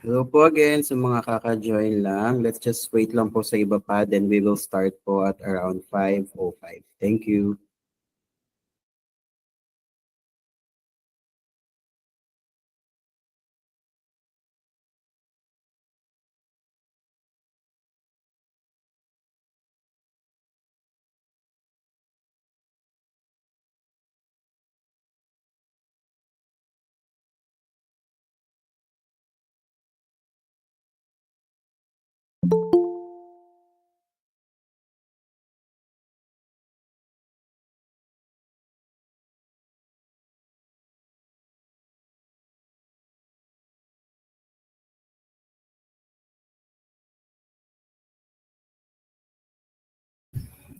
Hello po again sa mga kaka-join lang. Let's just wait lang po sa iba pa, then we will start po at around 5:05. Thank you.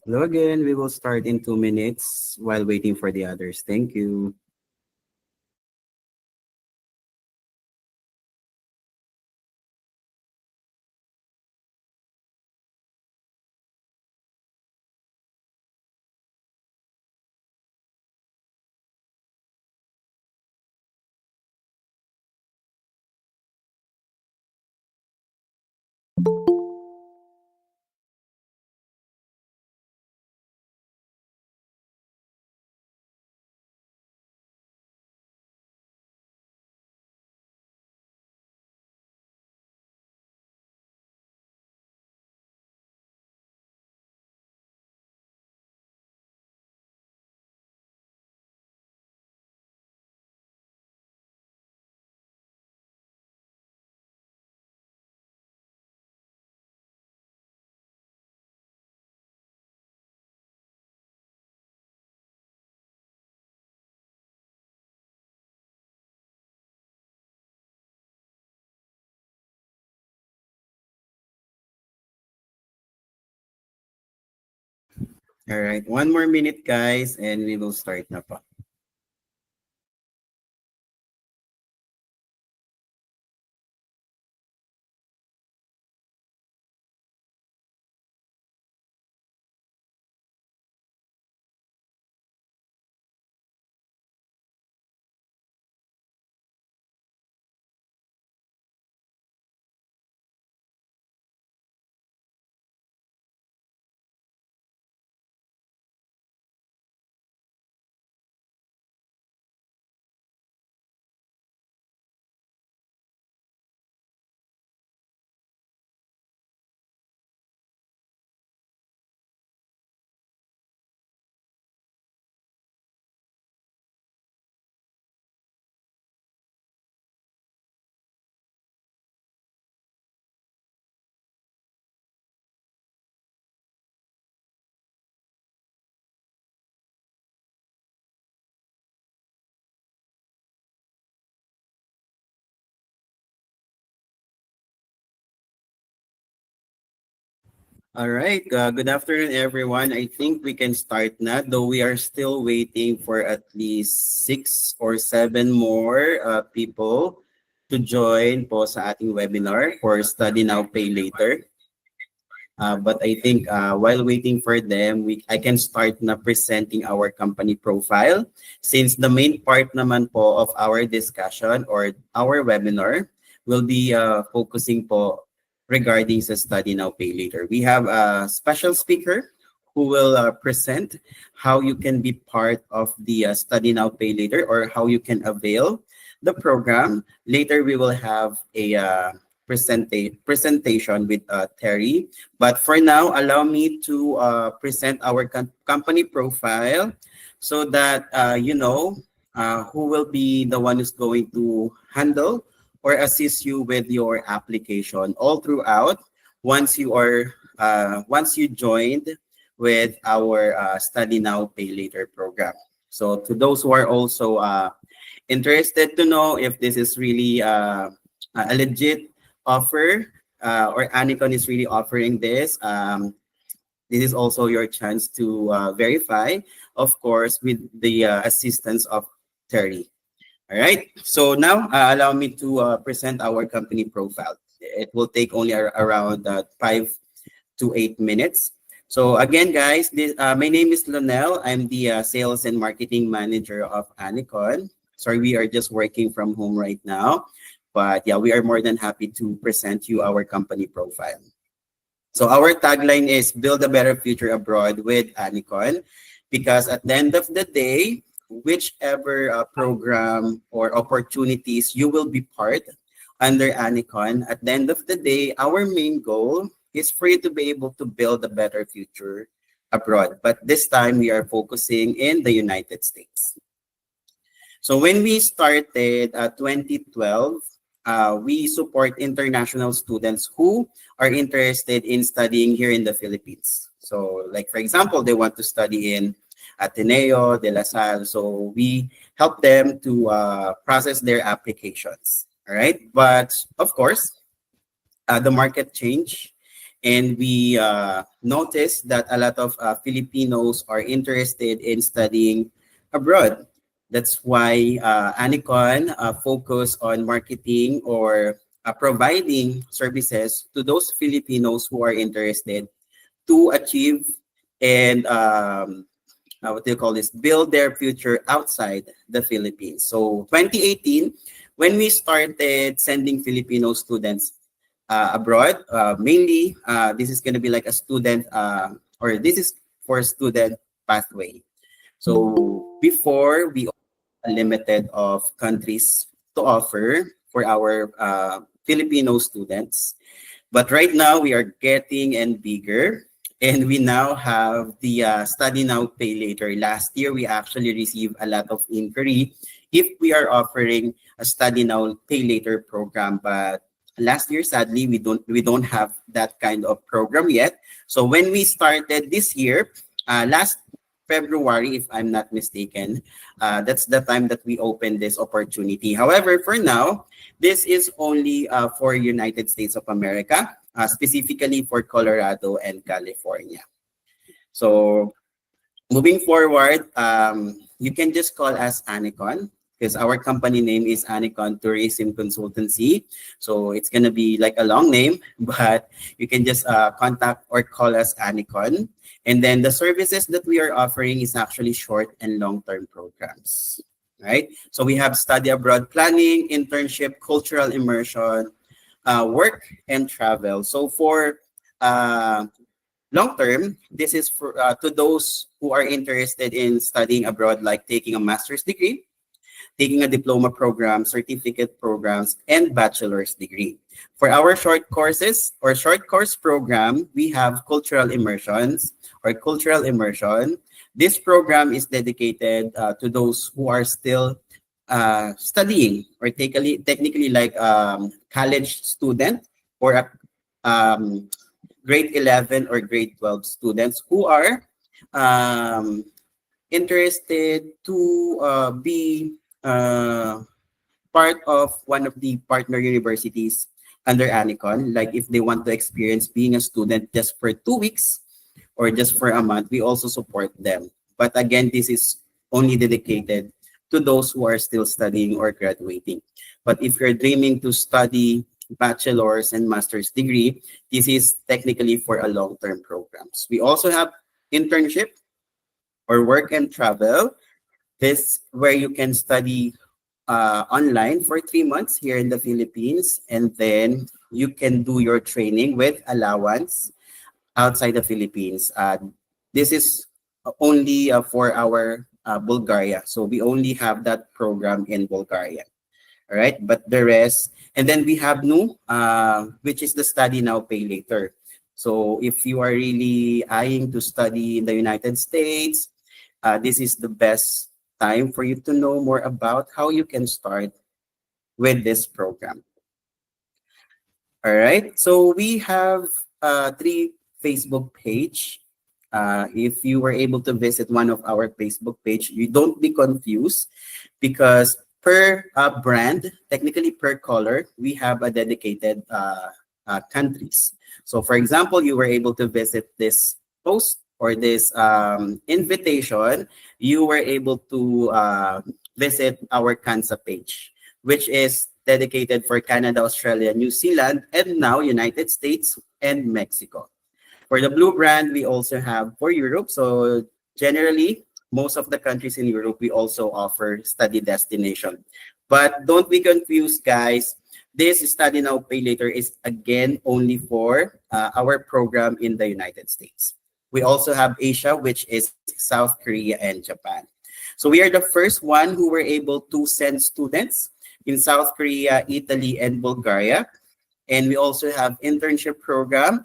Hello again. We will start in 2 minutes while waiting for the others. Thank you. All right. 1 more minute, guys, and we will start na po. All right. Good afternoon, everyone. I think we can start na, though we are still waiting for at least 6 or 7 more people to join po sa ating webinar for Study Now, Pay Later. But I think while waiting for them, I can start na presenting our company profile, since the main part naman po of our discussion or our webinar will be focusing po regarding sa Study Now, Pay Later. We have a special speaker who will present how you can be part of the Study Now, Pay Later, or how you can avail the program. Later, we will have a presentation with Terry. But for now, allow me to present our company profile so that you know who will be the one who's going to handle or assist you with your application all throughout once you joined with our Study Now, Pay Later program. So to those who are also interested to know if this is really a legit offer, or Anicon is really offering this, this is also your chance to verify, of course, with the assistance of Terry. All right. So now allow me to present our company profile. It will take only around 5 to 8 minutes. So again, guys, my name is Lonel. I'm the sales and marketing manager of Anicon. Sorry, we are just working from home right now. But yeah, we are more than happy to present you our company profile. So our tagline is build a better future abroad with Anicon, because at the end of the day, whichever program or opportunities you will be part under Anicon, at the end of the day, our main goal is for you to be able to build a better future abroad. But this time we are focusing in the United States. So when we started 2012, we support international students who are interested in studying here in the Philippines. So like, for example, they want to study in Ateneo, De La Salle. So we help them to process their applications. All right. But of course, the market changed. And we noticed that a lot of Filipinos are interested in studying abroad. That's why Anicon focus on marketing or providing services to those Filipinos who are interested to achieve and what do you call this? Build their future outside the Philippines. So 2018, when we started sending Filipino students abroad, mainly this is going to be like a student or this is for student pathway. So before we limited of countries to offer for our Filipino students. But right now we are getting and bigger, and we now have the study now pay later. Last year we actually received a lot of inquiry if we are offering a study now pay later program, but last year sadly we don't have that kind of program yet. So when we started this year, last February, if I'm not mistaken, that's the time that we opened this opportunity. However, for now, this is only for United States of America, specifically for Colorado and California. So moving forward, you can just call us Anicon because our company name is Anicon Tourism Consultancy. So it's going to be like a long name, but you can just contact or call us Anicon. And then the services that we are offering is actually short and long-term programs, right? So we have study abroad planning, internship, cultural immersion, work, and travel. So for long-term, this is for to those who are interested in studying abroad, like taking a master's degree, taking a diploma program, certificate programs, and bachelor's degree. For our short courses or short course program, we have cultural immersions or cultural immersion. This program is dedicated to those who are still studying or technically like college student or a grade 11 or grade 12 students who are interested to be part of one of the partner universities under Anicon. Like if they want to experience being a student just for 2 weeks or just for a month, we also support them. But again, this is only dedicated to those who are still studying or graduating. But if you're dreaming to study bachelor's and master's degree, this is technically for a long-term programs. We also have internship or work and travel. This where you can study online for 3 months here in the Philippines, and then you can do your training with allowance outside the Philippines. This is only for our Bulgaria. So we only have that program in Bulgaria. All right, but the rest, and then we have new, which is the study now, pay later. So if you are really eyeing to study in the United States, this is the best time for you to know more about how you can start with this program. All right, so we have 3 Facebook page. If you were able to visit one of our Facebook page, you don't be confused because per brand, technically per color, we have a dedicated countries. So for example, you were able to visit this post or this invitation, you were able to visit our Cansa page, which is dedicated for Canada, Australia, New Zealand, and now United States and Mexico. For the blue brand, we also have for Europe. So generally, most of the countries in Europe, we also offer study destination. But don't be confused, guys. This study now, pay later is again only for our program in the United States. We also have Asia, which is South Korea and Japan. So we are the first one who were able to send students in South Korea, Italy, and Bulgaria. And we also have internship program.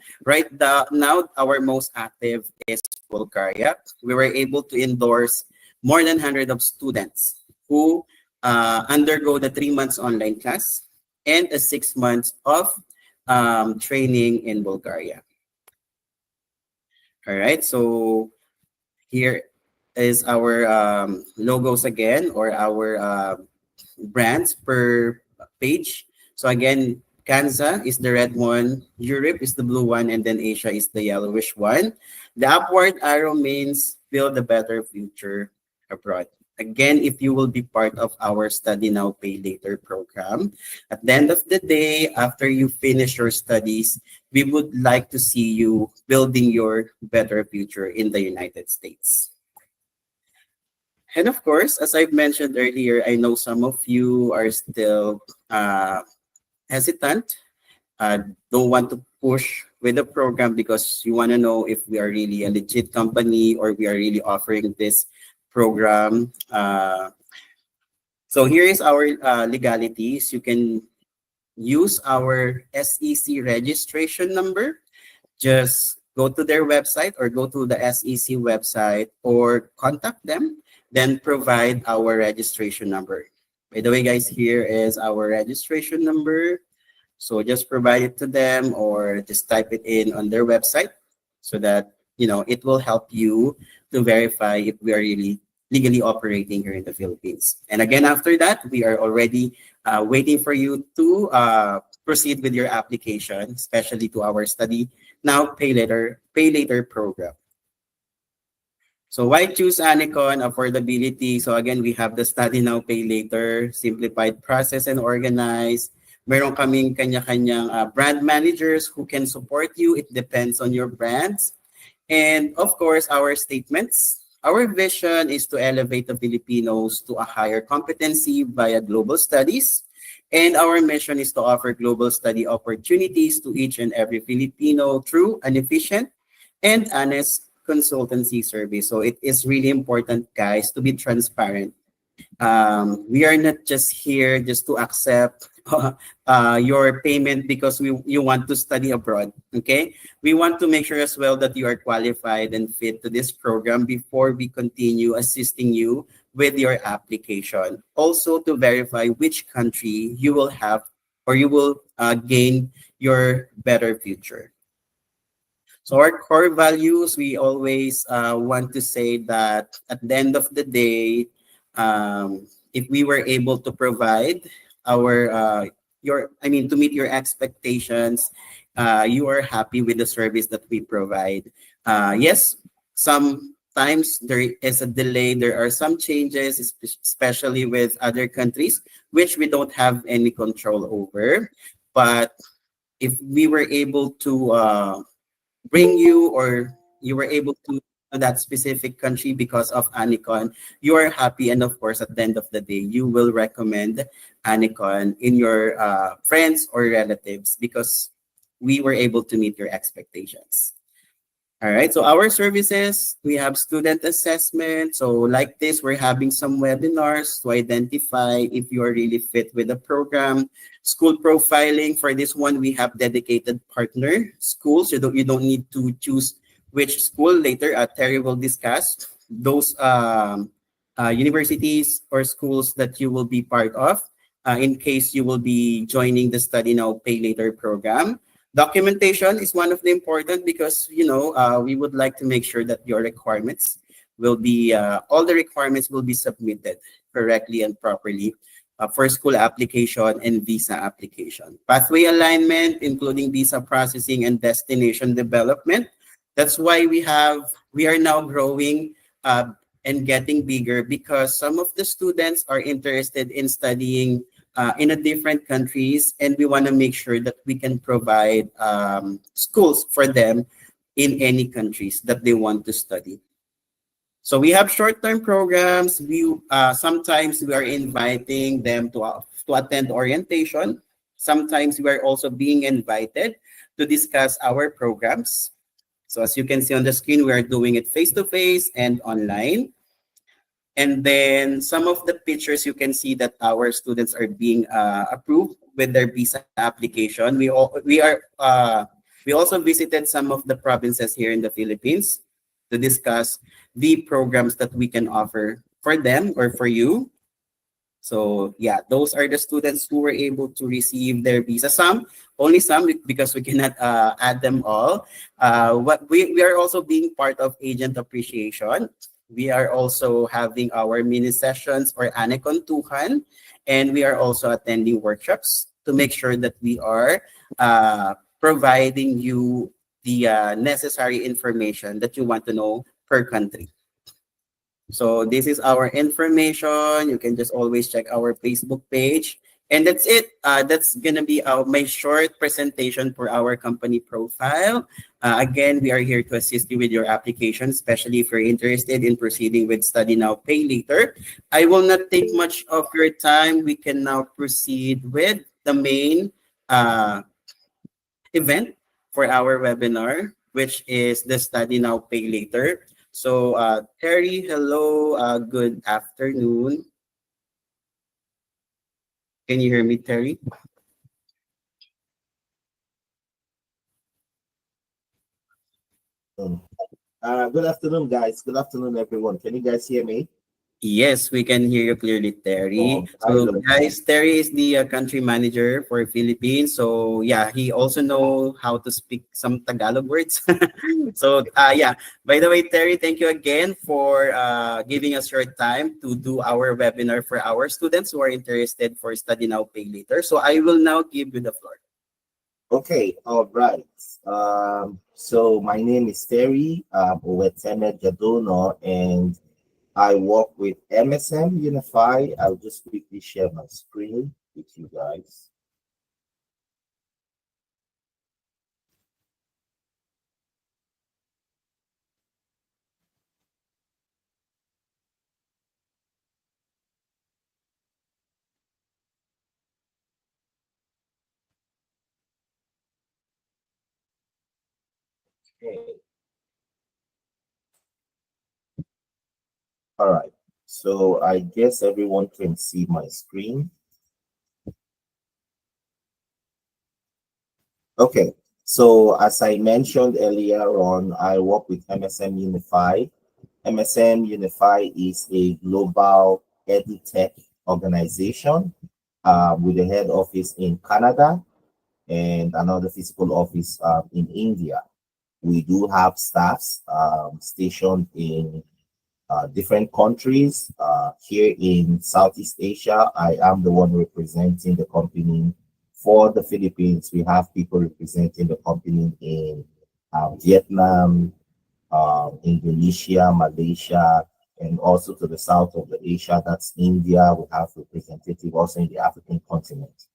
Now, our most active is Bulgaria. We were able to endorse more than 100 of students who undergo the 3 months online class and a 6 months of training in Bulgaria. All right, so here is our logos again, or our brands per page. So again, Kanza is the red one, Europe is the blue one, and then Asia is the yellowish one. The upward arrow means build a better future abroad. Again, if you will be part of our Study Now, Pay Later program, at the end of the day, after you finish your studies, we would like to see you building your better future in the United States. And of course, as I've mentioned earlier, I know some of you are still hesitant, don't want to push with the program because you want to know if we are really a legit company or we are really offering this program. So here is our legalities. You can use our SEC registration number. Just go to their website or go to the SEC website or contact them, then provide our registration number. By the way, guys, here is our registration number. So just provide it to them or just type it in on their website so that, it will help you to verify if we are really legally operating here in the Philippines. And again, after that, we are already waiting for you to proceed with your application, especially to our Study Now, Pay Later program. So why choose Anicon? Affordability. So again, we have the Study Now, Pay Later, simplified process and organized. Meron kaming kanya-kanyang brand managers who can support you. It depends on your brands. And of course, our statements. Our vision is to elevate the Filipinos to a higher competency via global studies. And our mission is to offer global study opportunities to each and every Filipino through an efficient and honest consultancy service. So it is really important, guys, to be transparent. We are not just here just to accept your payment because you want to study abroad. Okay, we want to make sure as well that you are qualified and fit to this program before we continue assisting you with your application. Also to verify which country you will have or you will gain your better future. So our core values, we always want to say that at the end of the day, if we were able to provide to meet your expectations, you are happy with the service that we provide. Yes, sometimes there is a delay. There are some changes, especially with other countries, which we don't have any control over. But if we were able to bring you or you were able to that specific country because of Anicon, you are happy. And of course, at the end of the day, you will recommend Anicon in your friends or relatives because we were able to meet your expectations. All right, so our services, we have student assessment. So like this, we're having some webinars to identify if you are really fit with the program. School profiling, for this one, we have dedicated partner schools. You don't need to choose which school. Later, Terry will discuss those universities or schools that you will be part of in case you will be joining the Study Now, Pay Later program. Documentation is one of the important because, we would like to make sure that your requirements will be, all the requirements will be submitted correctly and properly for school application and visa application. Pathway alignment, including visa processing and destination development. That's why we are now growing and getting bigger because some of the students are interested in studying in a different countries, and we want to make sure that we can provide schools for them in any countries that they want to study. So we have short-term programs. We sometimes we are inviting them to attend orientation. sometimes we are also being invited to discuss our programs. So as you can see on the screen, we are doing it face to face and online. And then some of the pictures you can see that our students are being approved with their visa application. We also visited some of the provinces here in the Philippines to discuss the programs that we can offer for them or for you. So yeah, those are the students who were able to receive their visa. Some, only some, because we cannot add them all. What we are also being part of agent appreciation. We are also having our mini sessions or anekontuhan, and we are also attending workshops to make sure that we are providing you the necessary information that you want to know per country. So this is our information. You can just always check our Facebook page. And that's it. That's going to be my short presentation for our company profile. Again, we are here to assist you with your application, especially if you're interested in proceeding with Study Now, Pay Later. I will not take much of your time. We can now proceed with the main event for our webinar, which is the Study Now, Pay Later. So, Terry, hello, good afternoon. Can you hear me, Terry? Good afternoon, guys. Good afternoon, everyone. Can you guys hear me? Yes, we can hear you clearly, Terry. I So, love guys, Terry is the country manager for Philippines. So, yeah, he also know how to speak some Tagalog words. So, yeah. By the way, Terry, thank you again for giving us your time to do our webinar for our students who are interested for Study Now, Pay Later. So, I will now give you the floor. Okay, all right. So my name is Terry Oweteme Jadono, and I work with MSM Unify. I'll just quickly share my screen with you guys. Okay. All right. So I guess everyone can see my screen. Okay. So as I mentioned earlier on, I work with MSM Unify. MSM Unify is a global edtech organization with a head office in Canada and another physical office in India. We do have staffs stationed in different countries. Here in Southeast Asia, I am the one representing the company for the Philippines. We have people representing the company in Vietnam, Indonesia, Malaysia, and also to the south of the Asia, that's India. We have representative also in the African continent.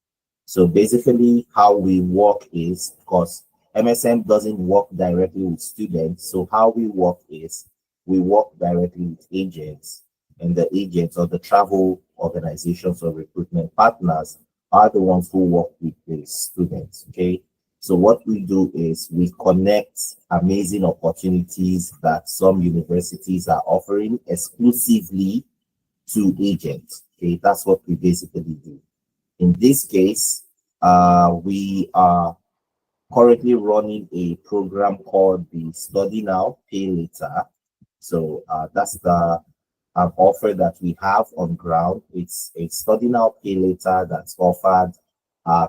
So basically, how we work is because MSM doesn't work directly with students. So how we work is we work directly with agents, and the agents or the travel organizations or recruitment partners are the ones who work with the students. Okay. So what we do is we connect amazing opportunities that some universities are offering exclusively to agents. Okay, that's what we basically do. In this case, we are currently running a program called the Study Now, Pay Later. So that's the offer that we have on ground. It's a Study Now, Pay Later that's offered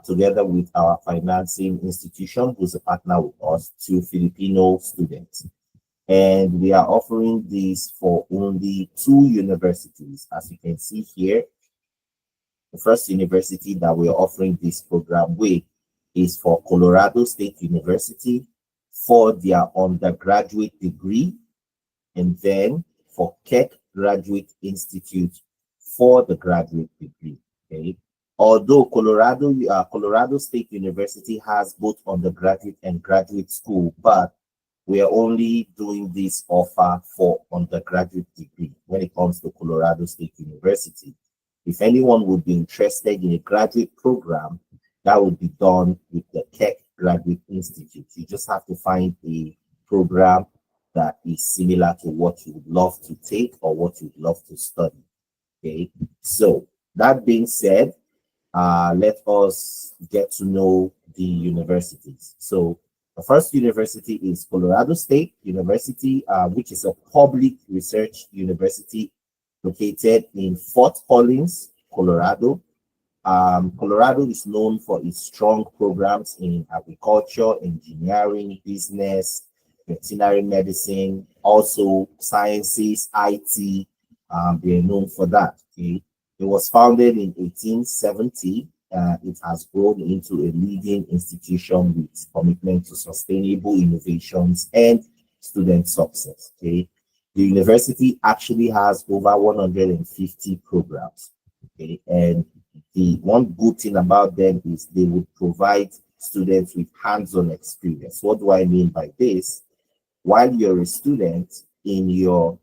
together with our financing institution, who's a partner with us, to Filipino students. And we are offering this for only two universities. As you can see here, the first university that we're offering this program with is for Colorado State University for their undergraduate degree, and then for Keck Graduate Institute for the graduate degree. Okay. Although Colorado State University has both undergraduate and graduate school, but we are only doing this offer for undergraduate degree when it comes to Colorado State University. If anyone would be interested in a graduate program, that would be done with the Keck Graduate Institute. You just have to find a program that is similar to what you would love to take or what you would love to study. Okay, so that being said, let us get to know the universities. So the first university is Colorado State University, which is a public research university located in Fort Collins, Colorado. Colorado is known for its strong programs in agriculture, engineering, business, veterinary medicine, also sciences, IT. They're known for that. Okay? It was founded in 1870. It has grown into a leading institution with commitment to sustainable innovations and student success. Okay? The university actually has over 150 programs. Okay? And the one good thing about them is they would provide students with hands-on experience. What do I mean by this? While you're a student in your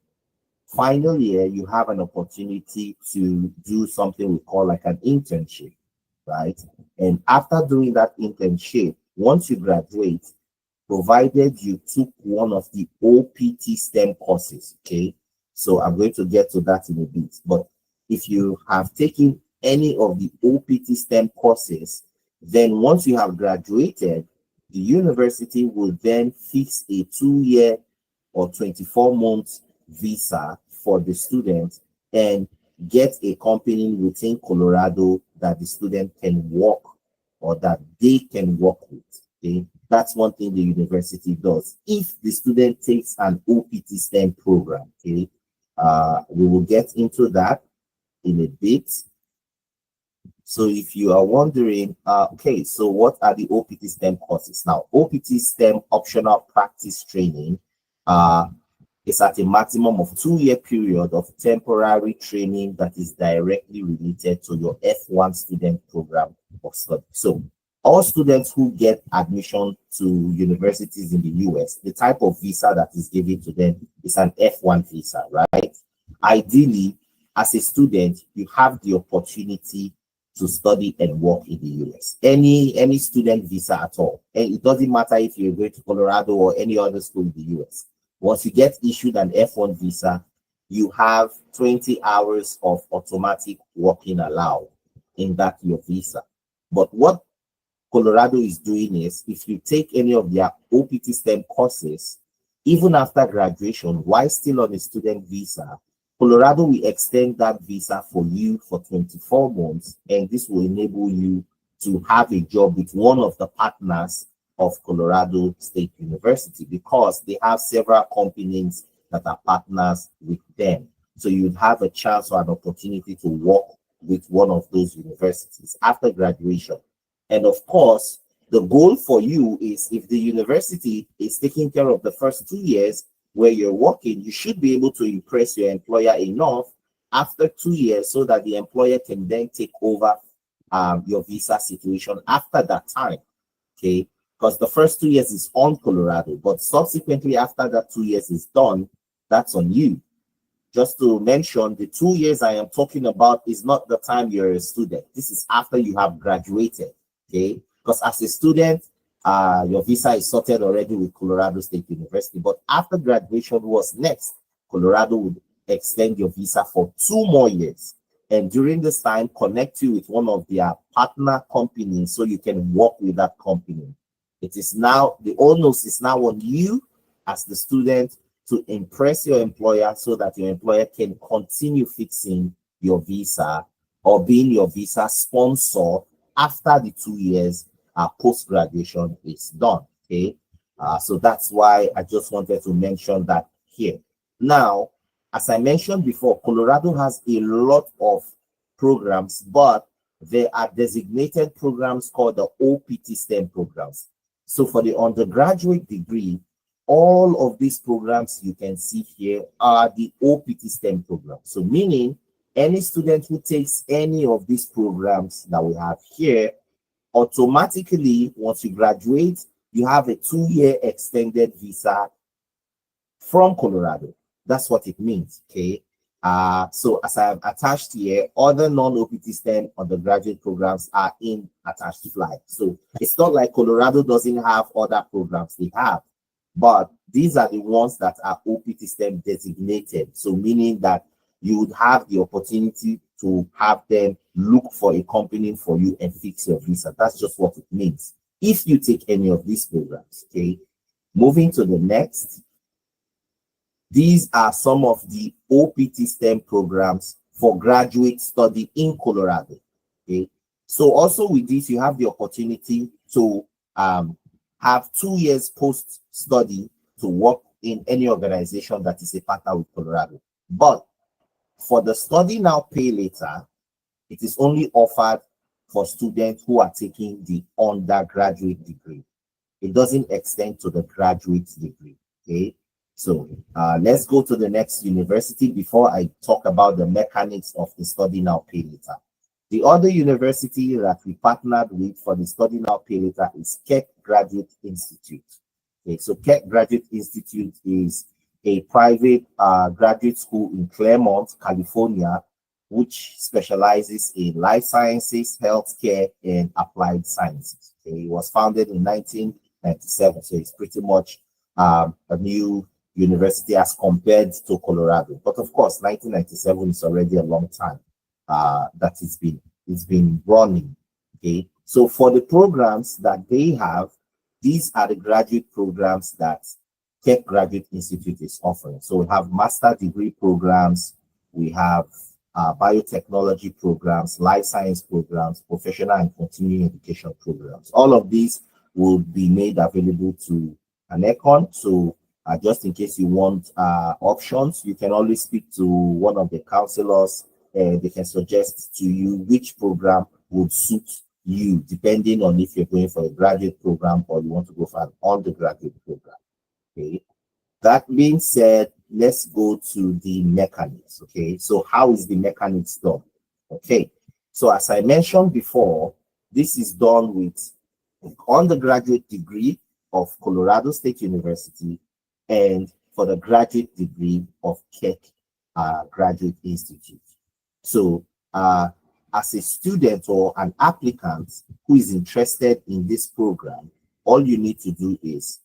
final year, you have an opportunity to do something we call like an internship, right? And after doing that internship, once you graduate, provided you took one of the OPT STEM courses, okay? So I'm going to get to that in a bit. But if you have taken any of the OPT STEM courses, then once you have graduated, the university will then fix a 2-year or 24-month visa for the student and get a company within Colorado that the student can work or that they can work with. Okay? That's one thing the university does. If the student takes an OPT STEM program, okay, we will get into that in a bit. So if you are wondering, okay, so what are the OPT STEM courses? Now, OPT STEM optional practice training is at a maximum of 2-year period of temporary training that is directly related to your F1 student program of study. So all students who get admission to universities in the US, the type of visa that is given to them is an F1 visa, right? Ideally, as a student, you have the opportunity to study and work in the US. Any student visa at all. And it doesn't matter if you're going to Colorado or any other school in the US. Once you get issued an F1 visa, you have 20 hours of automatic working allowed in that your visa. But what Colorado is doing is, if you take any of their OPT STEM courses, even after graduation, while still on a student visa, Colorado will extend that visa for you for 24 months, and this will enable you to have a job with one of the partners of Colorado State University, because they have several companies that are partners with them. So you'd have a chance or an opportunity to work with one of those universities after graduation. And of course, the goal for you is, if the university is taking care of the first 2 years where you're working, you should be able to impress your employer enough after 2 years so that the employer can then take over your visa situation after that time. Okay, because the first 2 years is on Colorado, but subsequently after that 2 years is done, that's on you. Just to mention, the 2 years I am talking about is not the time you're a student. This is after you have graduated. Okay, because as a student, your visa is sorted already with Colorado State University. But after graduation, was next, Colorado would extend your visa for 2 more years. And during this time, connect you with one of their partner companies so you can work with that company. It is now, the onus is now on you as the student to impress your employer so that your employer can continue fixing your visa or being your visa sponsor after the 2 years post-graduation is done. Okay, so that's why I just wanted to mention that here. Now, as I mentioned before, Colorado has a lot of programs, but there are designated programs called the OPT STEM programs. So for the undergraduate degree, all of these programs you can see here are the OPT STEM programs. So meaning any student who takes any of these programs that we have here, automatically, once you graduate, you have a 2-year extended visa from Colorado. That's what it means, okay? So as I have attached here, other non-OPT STEM undergraduate programs are in attached slide. So it's not like Colorado doesn't have other programs, they have, but these are the ones that are OPT STEM designated. So meaning that you would have the opportunity to have them look for a company for you and fix your visa. That's just what it means. If you take any of these programs, okay. Moving to the next, these are some of the OPT STEM programs for graduate study in Colorado. Okay. So also with this, you have the opportunity to have 2 years post study to work in any organization that is a partner with Colorado. But for the study now, pay later, it is only offered for students who are taking the undergraduate degree. It doesn't extend to the graduate degree. Okay. So let's go to the next university before I talk about the mechanics of the study now, pay later. The other university that we partnered with for the study now, pay later is Keck Graduate Institute. Okay, so Keck Graduate Institute is a private graduate school in Claremont, California, which specializes in life sciences, healthcare, and applied sciences. Okay, it was founded in 1997, so it's pretty much a new university as compared to Colorado. But of course, 1997 is already a long time that it's been running. Okay, so for the programs that they have, these are the graduate programs that Keck Graduate Institute is offering. So we have master degree programs, we have biotechnology programs, life science programs, professional and continuing education programs. All of these will be made available to an econ. So just in case you want options, you can always speak to one of the counselors and they can suggest to you which program would suit you, depending on if you're going for a graduate program or you want to go for an undergraduate program. Okay. That being said, let's go to the mechanics. Okay. So how is the mechanics done? Okay. So as I mentioned before, this is done with undergraduate degree of Colorado State University and for the graduate degree of Keck Graduate Institute. So as a student or an applicant who is interested in this program, all you need to do is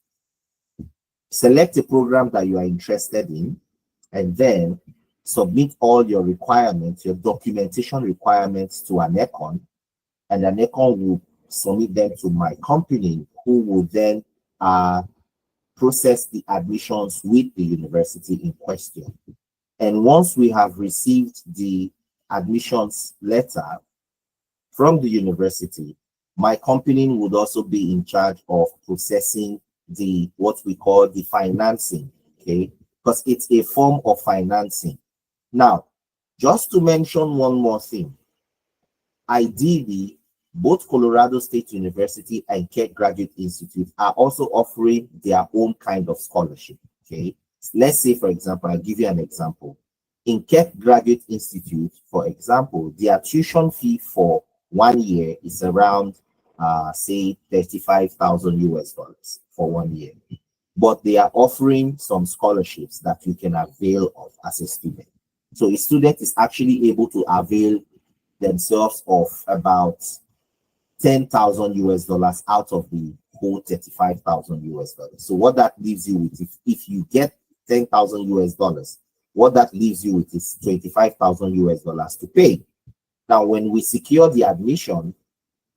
select a program that you are interested in and then submit all your requirements, your documentation requirements to an econ, and an econ will submit them to my company, who will then process the admissions with the university in question. And once we have received the admissions letter from the university, my company would also be in charge of processing the what we call the financing, okay? Because it's a form of financing. Now, just to mention one more thing, ideally, both Colorado State University and Keck Graduate Institute are also offering their own kind of scholarship, okay? Let's say, for example, I'll give you an example. In Keck Graduate Institute, for example, their tuition fee for 1 year is around, say, 35,000 US dollars for 1 year. But they are offering some scholarships that you can avail of as a student. So a student is actually able to avail themselves of about 10,000 US dollars out of the whole 35,000 US dollars. So what that leaves you with, if you get 10,000 US dollars, what that leaves you with is 25,000 US dollars to pay. Now, when we secure the admission,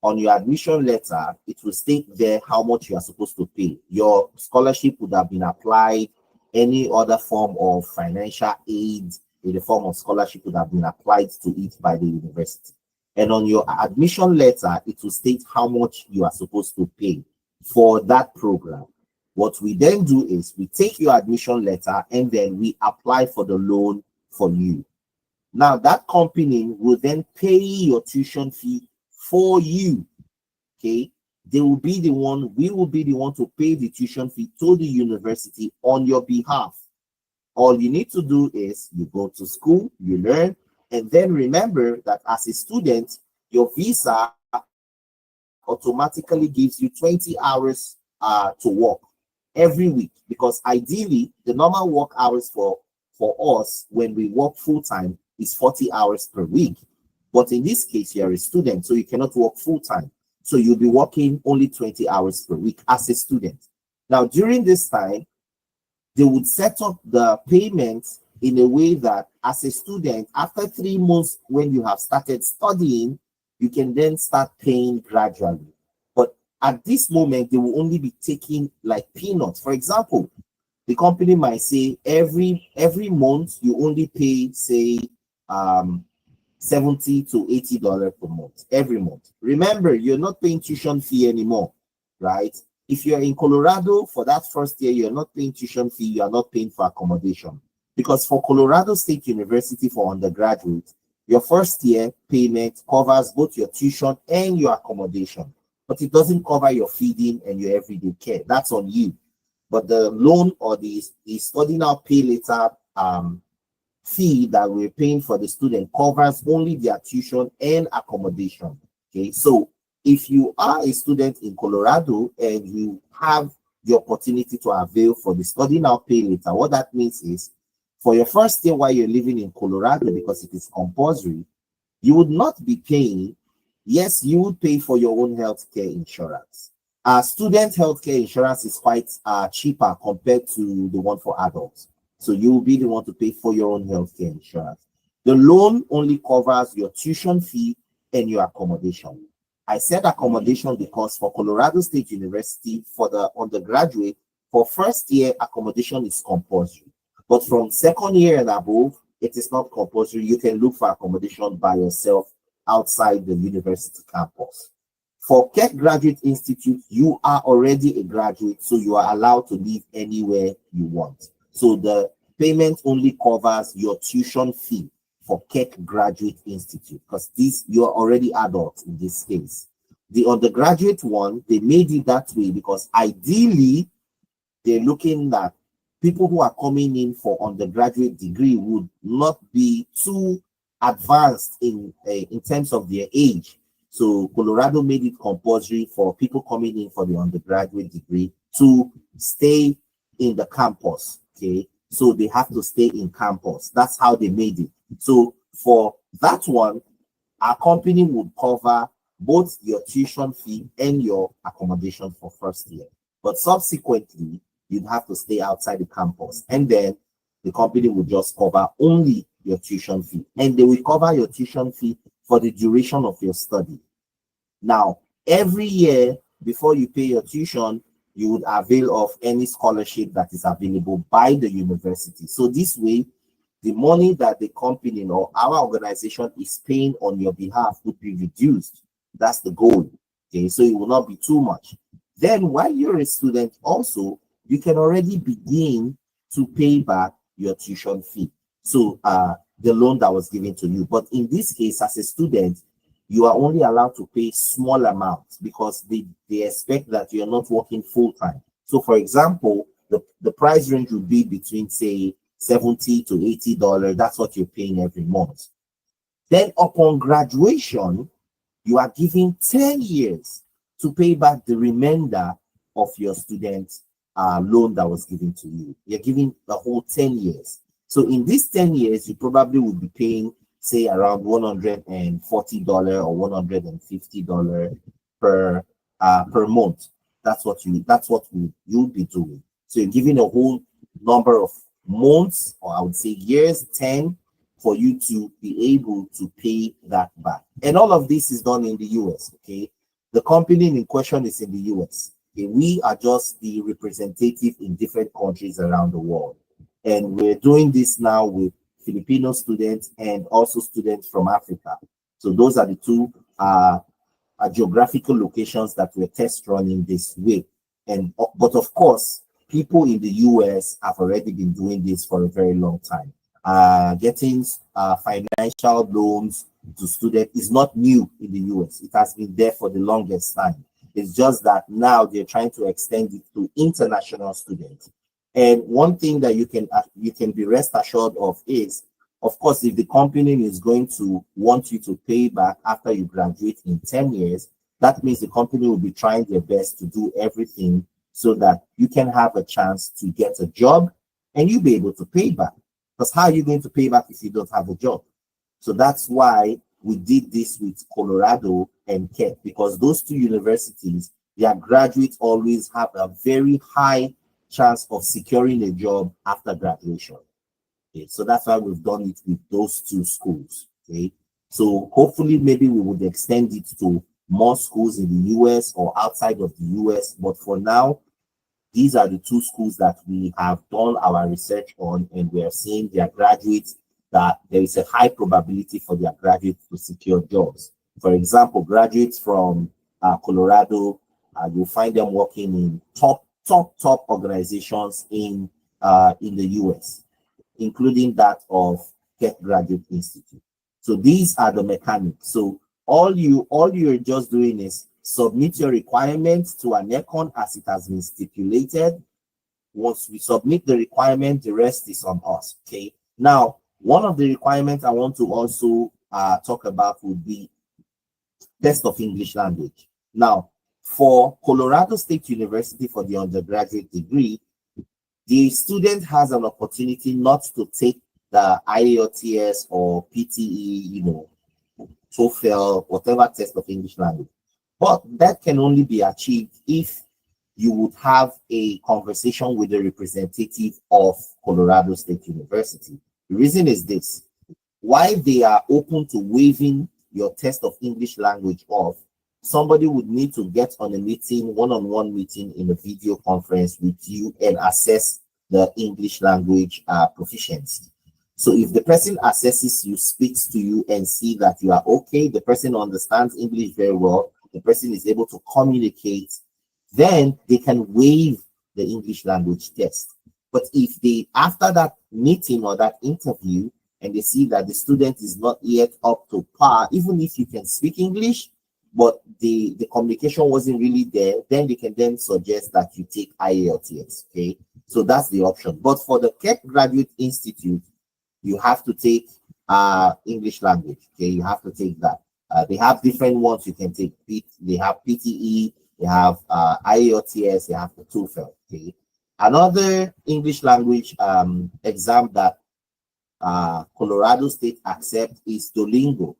on your admission letter, it will state there how much you are supposed to pay. Your scholarship would have been applied, any other form of financial aid in the form of scholarship would have been applied to it by the university. And on your admission letter, it will state how much you are supposed to pay for that program. What we then do is we take your admission letter and then we apply for the loan for you. Now, that company will then pay your tuition fee for you. Okay, we will be the one to pay the tuition fee to the university on your behalf. All you need to do is you go to school, you learn, and then remember that as a student, your visa automatically gives you 20 hours to work every week, because ideally the normal work hours for for us when we work full time is 40 hours per week. But in this case, you're a student, so you cannot work full time. So you'll be working only 20 hours per week as a student. Now, during this time, they would set up the payments in a way that as a student, after 3 months, when you have started studying, you can then start paying gradually. But at this moment, they will only be taking like peanuts. For example, the company might say every month you only pay, say, 70 to $80 per month every month. Remember, you're not paying tuition fee anymore, right? If you're in Colorado for that first year, you're not paying tuition fee, you are not paying for accommodation. Because for Colorado State University for undergraduate, your first year payment covers both your tuition and your accommodation, but it doesn't cover your feeding and your everyday care. That's on you. But the loan or the study now, pay later fee that we're paying for the student covers only their tuition and accommodation. Okay, so if you are a student in Colorado and you have the opportunity to avail for the study now, pay later, what that means is for your first year while you're living in Colorado, because it is compulsory, you would not be paying. Yes, you would pay for your own healthcare insurance. Student healthcare insurance is quite cheaper compared to the one for adults. So you will be the one to pay for your own healthcare insurance. The loan only covers your tuition fee and your accommodation. I said accommodation because for Colorado State University, for the undergraduate, for first year, accommodation is compulsory. But from second year and above, it is not compulsory. You can look for accommodation by yourself outside the university campus. For Keck Graduate Institute, you are already a graduate, so you are allowed to live anywhere you want. So the payment only covers your tuition fee for Keck Graduate Institute, because this, you're already adults in this case. The undergraduate one, they made it that way because ideally they're looking at people who are coming in for undergraduate degree would not be too advanced in terms of their age. So Colorado made it compulsory for people coming in for the undergraduate degree to stay in the campus. Okay, so they have to stay in campus. That's how they made it. So for that one, our company would cover both your tuition fee and your accommodation for first year. But subsequently, you'd have to stay outside the campus. And then the company would just cover only your tuition fee. And they will cover your tuition fee for the duration of your study. Now, every year before you pay your tuition, you would avail of any scholarship that is available by the university. So this way, the money that the company or our organization is paying on your behalf would be reduced. That's the goal. Okay, so it will not be too much. Then while you're a student also, you can already begin to pay back your tuition fee. So the loan that was given to you. But in this case, as a student, you are only allowed to pay small amounts because they expect that you're not working full time. So for example, the price range would be between, say, $70 to $80. That's what you're paying every month. Then upon graduation, you are given 10 years to pay back the remainder of your student loan that was given to you. You're given the whole 10 years. So in these 10 years, you probably would be paying, say, around $140 or $150 per month. That's what you'll be doing. So you're giving a whole number of months, or I would say years, 10, for you to be able to pay that back. And all of this is done in the US, okay? The company in question is in the US. Okay? We are just the representative in different countries around the world. And we're doing this now with Filipino students and also students from Africa. So those are the two geographical locations that we're test running this with. And but of course, people in the US have already been doing this for a very long time. Getting financial loans to students is not new in the US. It has been there for the longest time. It's just that now they're trying to extend it to international students. And one thing that you can be rest assured of is, of course, if the company is going to want you to pay back after you graduate in 10 years, that means the company will be trying their best to do everything so that you can have a chance to get a job and you'll be able to pay back. Because how are you going to pay back if you don't have a job? So that's why we did this with Colorado and Keck, because those two universities, their graduates always have a very high chance of securing a job after graduation. Okay, so that's why we've done it with those two schools. Okay, so hopefully maybe we would extend it to more schools in the US or outside of the US. But for now, these are the two schools that we have done our research on, and we are seeing their graduates that there is a high probability for their graduates to secure jobs. For example, graduates from Colorado, you'll find them working in top organizations in the US, including that of Keck Graduate Institute. So these are the mechanics. So all you're just doing is submit your requirements to an econ as it has been stipulated. Once we submit the requirement, the rest is on us. Okay. Now, one of the requirements I want to also talk about would be test of English language. Now, for Colorado State University for the undergraduate degree, the student has an opportunity not to take the IELTS or PTE, TOEFL, whatever test of English language. But that can only be achieved if you would have a conversation with the representative of Colorado State University. The reason is this: why they are open to waiving your test of English language off, somebody would need to get on a meeting, one-on-one meeting in a video conference with you and assess the English language proficiency. So if the person assesses you, speaks to you, and see that you are okay, the person understands English very well, the person is able to communicate, then they can waive the English language test. But if they, after that meeting or that interview, and they see that the student is not yet up to par, even if you can speak English, but the communication wasn't really there, then they can then suggest that you take IELTS. Okay, so that's the option. But for the Keck Graduate Institute, you have to take English language. Okay, you have to take that. They have different ones you can take. They have PTE, they have IELTS, they have the TOEFL. Okay, another English language exam that Colorado State accept is Duolingo.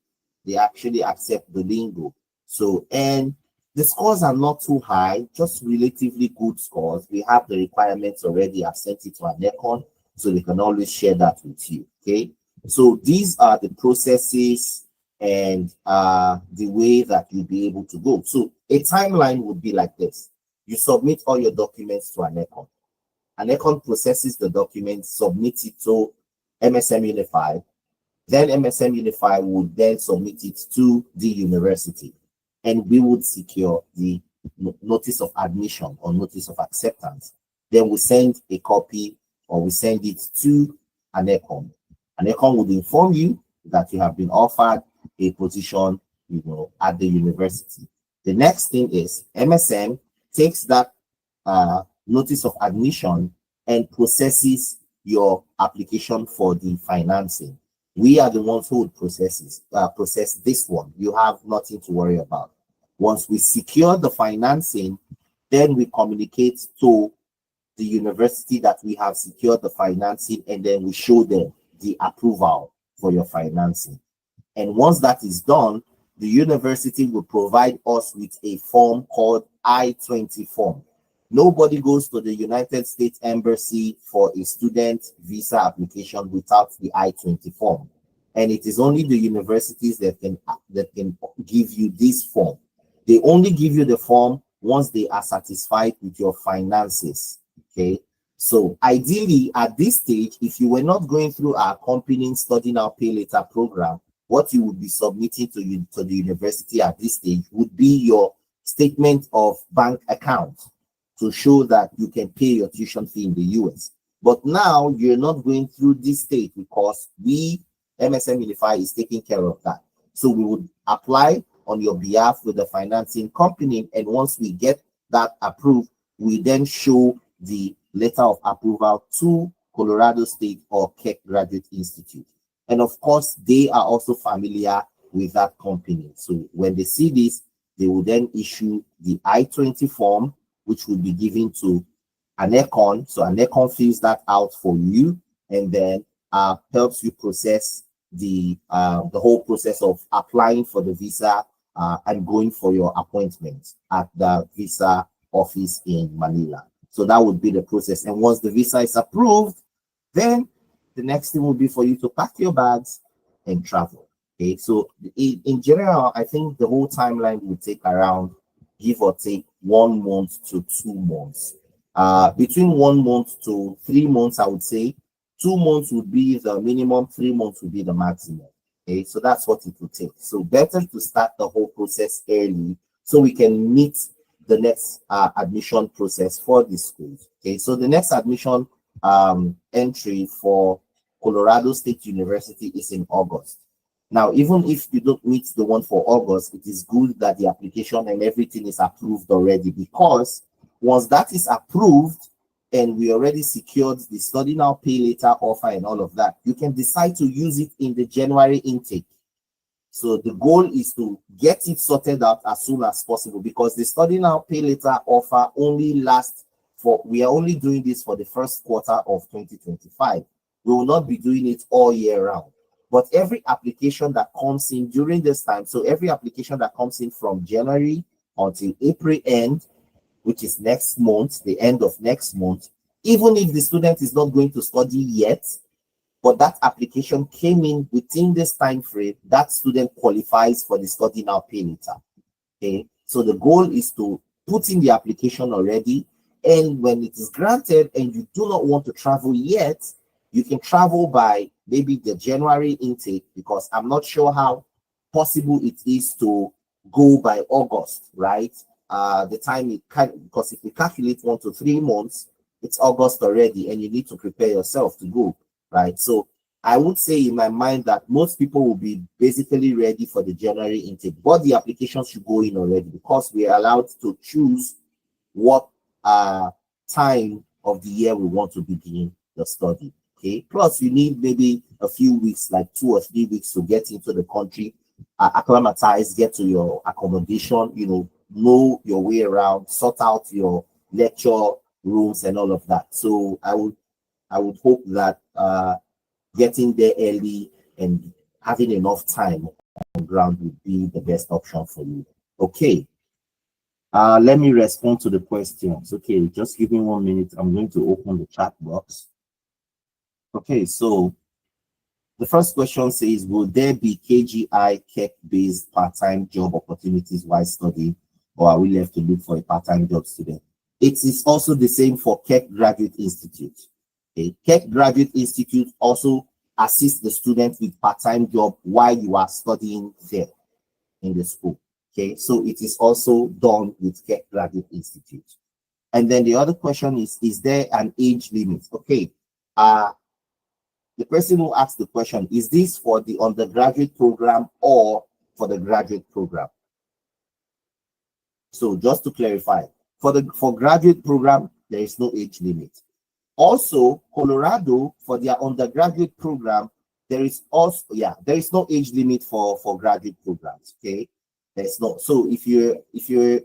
They actually accept Duolingo. So, and the scores are not too high, just relatively good scores. We have the requirements already. I've sent it to an econ, so they can always share that with you. Okay, so these are the processes and the way that you'll be able to go. So a timeline would be like this: you submit all your documents to an econ. An econ processes the documents, submits it to MSM Unify. Then MSM Unify would then submit it to the university, and we would secure the notice of admission or notice of acceptance. Then we send a copy, or we send it to an econ. An econ would inform you that you have been offered a position, at the university. The next thing is MSM takes that notice of admission and processes your application for the financing. We are the ones who would process this one. You have nothing to worry about. Once we secure the financing, then we communicate to the university that we have secured the financing, and then we show them the approval for your financing. And once that is done, the university will provide us with a form called I-20 form. Nobody goes to the United States Embassy for a student visa application without the I-20 form. And it is only the universities that can give you this form. They only give you the form once they are satisfied with your finances. Okay. So ideally, at this stage, if you were not going through our accompanying Study Now Pay Later program, what you would be submitting to the university at this stage would be your statement of bank account to show that you can pay your tuition fee in the US. But now you're not going through this stage because MSM Unify is taking care of that. So we would apply on your behalf with the financing company, and once we get that approved, we then show the letter of approval to Colorado State or Keck Graduate Institute. And of course, they are also familiar with that company. So when they see this, they will then issue the I-20 form, which will be given to an econ. So an econ fills that out for you, and then helps you process the whole process of applying for the visa and going for your appointment at the visa office in Manila. So that would be the process. And once the visa is approved, then the next thing will be for you to pack your bags and travel. Okay, so in general, I think the whole timeline will take around, give or take, 1 month to 2 months. Between 1 month to 3 months, I would say 2 months would be the minimum, 3 months would be the maximum. Okay, so that's what it will take. So better to start the whole process early so we can meet the next admission process for the schools. Okay, so the next admission entry for Colorado State University is in August. Now, even if you don't meet the one for August, it is good that the application and everything is approved already, because once that is approved and we already secured the study now, pay later offer and all of that, you can decide to use it in the January intake. So the goal is to get it sorted out as soon as possible, because the study now, pay later offer only lasts for, we are only doing this for the first quarter of 2025. We will not be doing it all year round. But every application that comes in during this time, so every application that comes in from January until April end, which is next month, the end of next month, even if the student is not going to study yet, but that application came in within this time frame, that student qualifies for the study now, pay later. Okay, so the goal is to put in the application already, and when it is granted and you do not want to travel yet, you can travel by maybe the January intake, because I'm not sure how possible it is to go by August, right? The time it can, because if we calculate 1 to 3 months, it's August already, and you need to prepare yourself to go, right? So I would say in my mind that most people will be basically ready for the January intake, but the applications should go in already, because we are allowed to choose what time of the year we want to begin the study. Okay, plus you need maybe a few weeks, like 2 or 3 weeks, to get into the country, acclimatize, get to your accommodation, know your way around, sort out your lecture rooms and all of that. So I would hope that getting there early and having enough time on ground would be the best option for you. Okay. Let me respond to the questions. Okay, just give me 1 minute. I'm going to open the chat box. Okay, so the first question says, will there be KGI Keck-based part-time job opportunities while studying, or are we left to look for a part-time job student? It is also the same for Keck Graduate Institute. Okay, Keck Graduate Institute also assists the student with part-time job while you are studying there in the school. Okay, so it is also done with Keck Graduate Institute. And then the other question is there an age limit? Okay, the person who asked the question, is this for the undergraduate program or for the graduate program? So just to clarify, for graduate program, there is no age limit. Also, Colorado, for their undergraduate program, there is no age limit for graduate programs. Okay, there's no. So if you're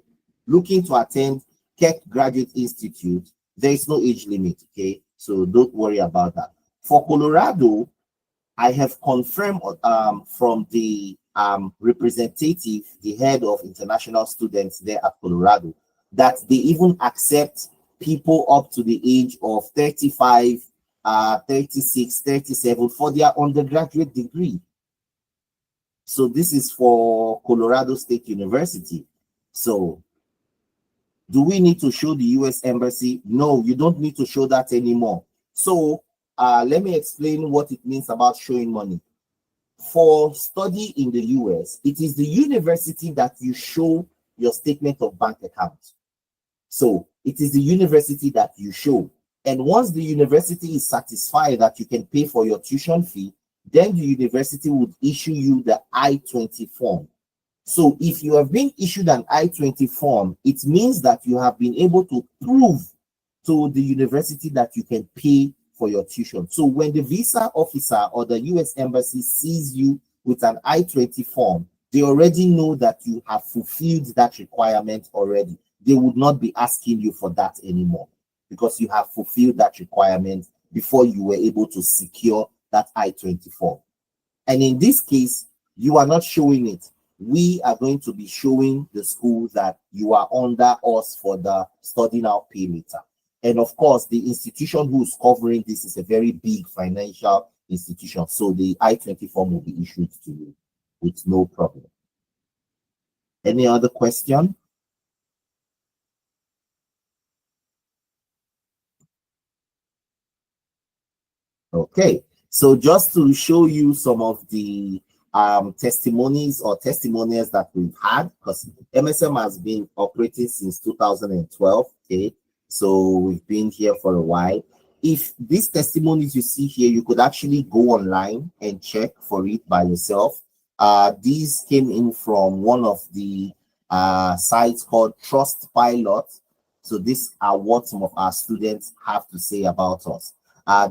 looking to attend Keck Graduate Institute, there is no age limit. Okay, so don't worry about that. For Colorado, I have confirmed from the representative, the head of international students there at Colorado, that they even accept people up to the age of 35, 36, 37 for their undergraduate degree. So this is for Colorado State University. So do we need to show the US Embassy? No, you don't need to show that anymore. So let me explain what it means about showing money. For study in the US, it is the university that you show your statement of bank account. So it is the university that you show. And once the university is satisfied that you can pay for your tuition fee, then the university would issue you the I-20 form. So if you have been issued an I-20 form, it means that you have been able to prove to the university that you can pay for your tuition. So when the visa officer or the US Embassy sees you with an I-20 form, they already know that you have fulfilled that requirement already. They would not be asking you for that anymore, because you have fulfilled that requirement before you were able to secure that I-24. And in this case, you are not showing it. We are going to be showing the school that you are under us for the study now, pay later. And of course, the institution who is covering this is a very big financial institution. So the I-24 will be issued to you with no problem. Any other question? Okay, so just to show you some of the testimonies or testimonials that we've had, because MSM has been operating since 2012. Okay, so we've been here for a while. If these testimonies you see here, you could actually go online and check for it by yourself. These came in from one of the sites called Trustpilot. So these are what some of our students have to say about us.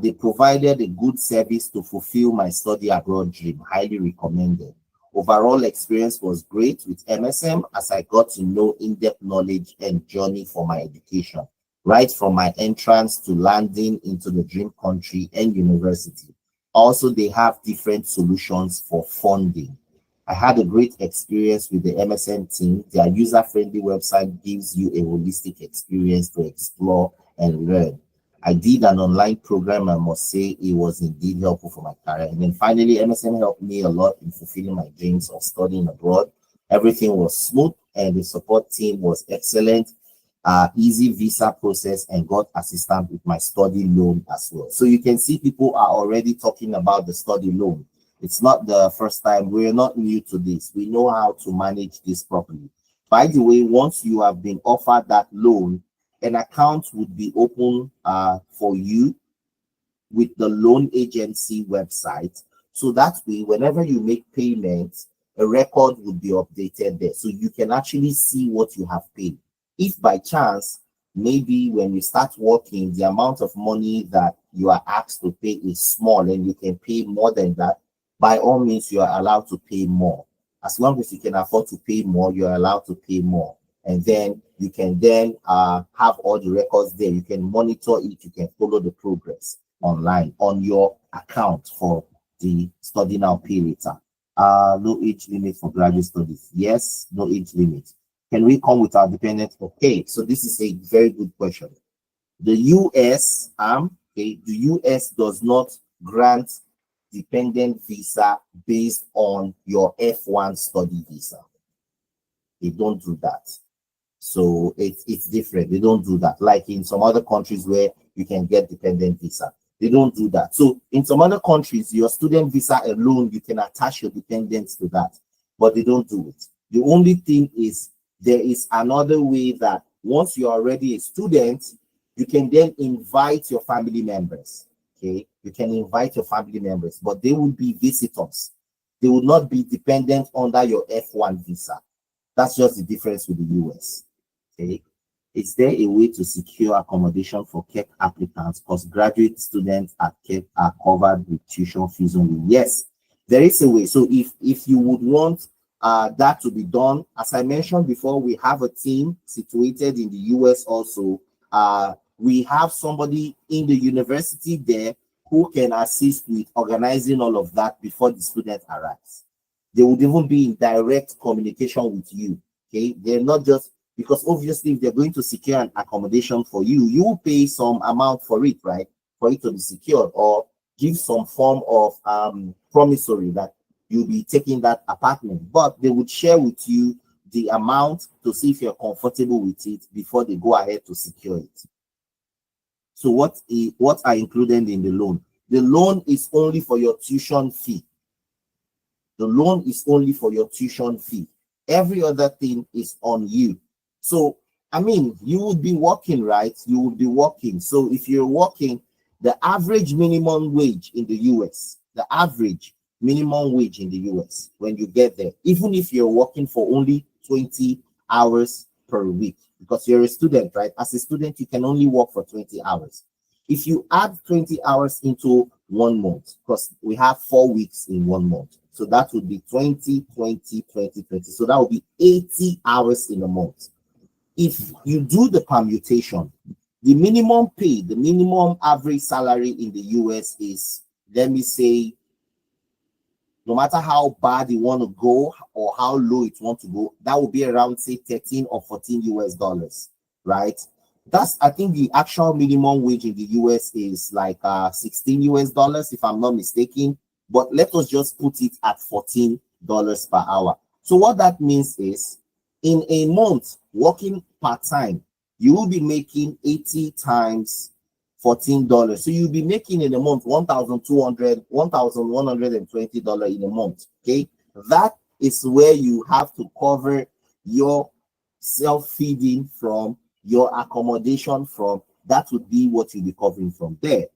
They provided a good service to fulfill my study abroad dream. Highly recommended. Overall experience was great with MSM as I got to know in-depth knowledge and journey for my education, right from my entrance to landing into the dream country and university. Also, they have different solutions for funding. I had a great experience with the MSM team. Their user-friendly website gives you a holistic experience to explore and learn. I did an online program. I must say it was indeed helpful for my career. And then finally, MSM helped me a lot in fulfilling my dreams of studying abroad. Everything was smooth and the support team was excellent. Easy visa process and got assistance with my study loan as well. So you can see people are already talking about the study loan. It's not the first time. We're not new to this. We know how to manage this properly. By the way, once you have been offered that loan, an account would be open for you with the loan agency website. So that way, whenever you make payments, a record would be updated there. So you can actually see what you have paid. If by chance, maybe when you start working, the amount of money that you are asked to pay is small and you can pay more than that, by all means, you are allowed to pay more. As long as you can afford to pay more, you're allowed to pay more. And then you can then have all the records there. You can monitor it. You can follow the progress online on your account for the study now, pay later. No age limit for graduate studies. Yes, no age limit. Can we come with our dependent? Okay, so this is a very good question. The US, the US does not grant dependent visa based on your F1 study visa. They don't do that. So it's different. They don't do that. Like in some other countries where you can get dependent visa, they don't do that. So in some other countries, your student visa alone, you can attach your dependents to that, but they don't do it. The only thing is there is another way that once you're already a student, you can then invite your family members. Okay, you can invite your family members, but they will be visitors. They will not be dependent under your F1 visa. That's just the difference with the US. Okay. Is there a way to secure accommodation for KEC applicants? Postgraduate students at KEC are covered with tuition fees only. Yes, there is a way. So if you would want that to be done, as I mentioned before, we have a team situated in the US also. We have somebody in the university there who can assist with organizing all of that before the student arrives. They would even be in direct communication with you. Okay, they're not just because obviously if they're going to secure an accommodation for you, you will pay some amount for it, right? For it to be secured, or give some form of promissory that you'll be taking that apartment. But they would share with you the amount to see if you're comfortable with it before they go ahead to secure it. So what are included in the loan? The loan is only for your tuition fee. The loan is only for your tuition fee. Every other thing is on you. So, I mean, you would be working, right? You would be working. So if you're working, the average minimum wage in the US, the average minimum wage in the US, when you get there, even if you're working for only 20 hours per week, because you're a student, right? As a student, you can only work for 20 hours. If you add 20 hours into 1 month, because we have 4 weeks in 1 month, so that would be 20, 20, 20, 20. So that would be 80 hours in a month. If you do the permutation, the minimum pay, the minimum average salary in the US is let me say, no matter how bad you want to go or how low it want to go, that will be around say 13 or 14 US dollars, right? That's, I think the actual minimum wage in the US is like 16 US dollars, if I'm not mistaken. But let us just put it at $14 per hour. So what that means is, in a month working part-time, you will be making 80 times $14. So you'll be making in a month $1,120 in a month. Okay, that is where you have to cover your self-feeding from, your accommodation from. That would be what you'll be covering from there,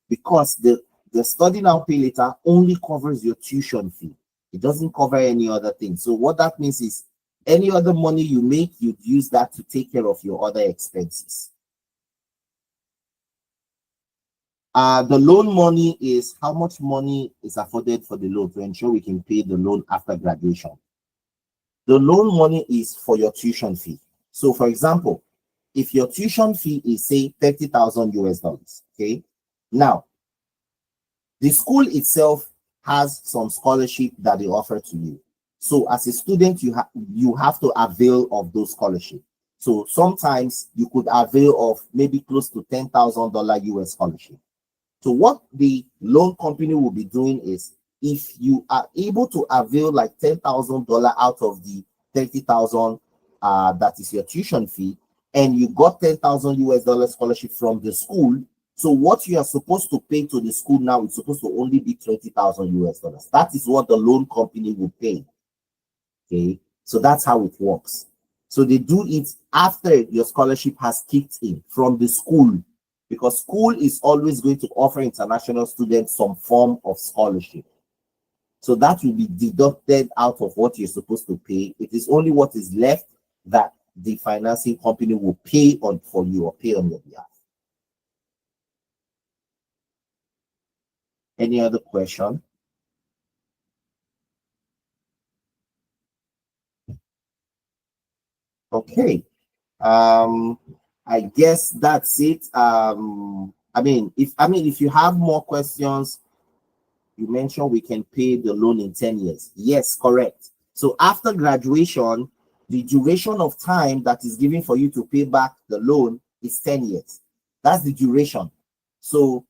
because the study now pay later only covers your tuition fee. It doesn't cover any other thing. So what that means is, any other money you make, you'd use that to take care of your other expenses. The loan money is how much money is afforded for the loan to ensure we can pay the loan after graduation. The loan money is for your tuition fee. So for example, if your tuition fee is say 30,000 US dollars, okay? Now, the school itself has some scholarship that they offer to you. So as a student, you have to avail of those scholarships. So sometimes you could avail of maybe close to $10,000 US scholarship. So what the loan company will be doing is, if you are able to avail like $10,000 out of the 30,000 that is your tuition fee, and you got 10,000 US dollar scholarship from the school, so what you are supposed to pay to the school now is supposed to only be 20,000 US dollars. That is what the loan company will pay. Okay, so that's how it works. So they do it after your scholarship has kicked in from the school, because school is always going to offer international students some form of scholarship. So that will be deducted out of what you're supposed to pay. It is only what is left that the financing company will pay on for you or pay on your behalf. Any other question? Okay. I guess that's it. If you have more questions, you mentioned we can pay the loan in 10 years. Yes, correct. So after graduation, the duration of time that is given for you to pay back the loan is 10 years. That's the duration. So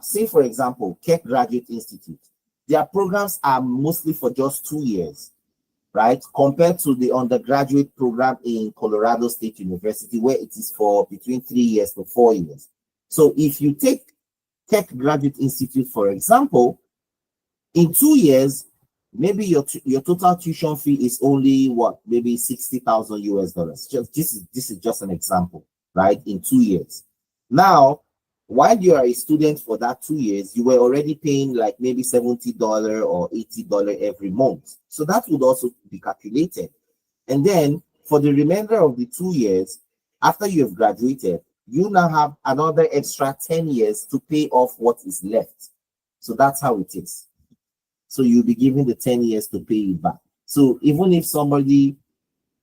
say for example, Keck Graduate Institute, their programs are mostly for just 2 years, right? Compared to the undergraduate program in Colorado State University, where it is for between 3 years to 4 years. So if you take Keck Graduate Institute, for example, in 2 years, maybe your total tuition fee is only what, maybe 60,000 US dollars. This is just an example, right? In 2 years. Now, while you are a student for that 2 years, you were already paying like maybe $70 or $80 every month. So that would also be calculated. And then for the remainder of the 2 years, after you have graduated, you now have another extra 10 years to pay off what is left. So that's how it is. So you'll be given the 10 years to pay it back. So even if somebody,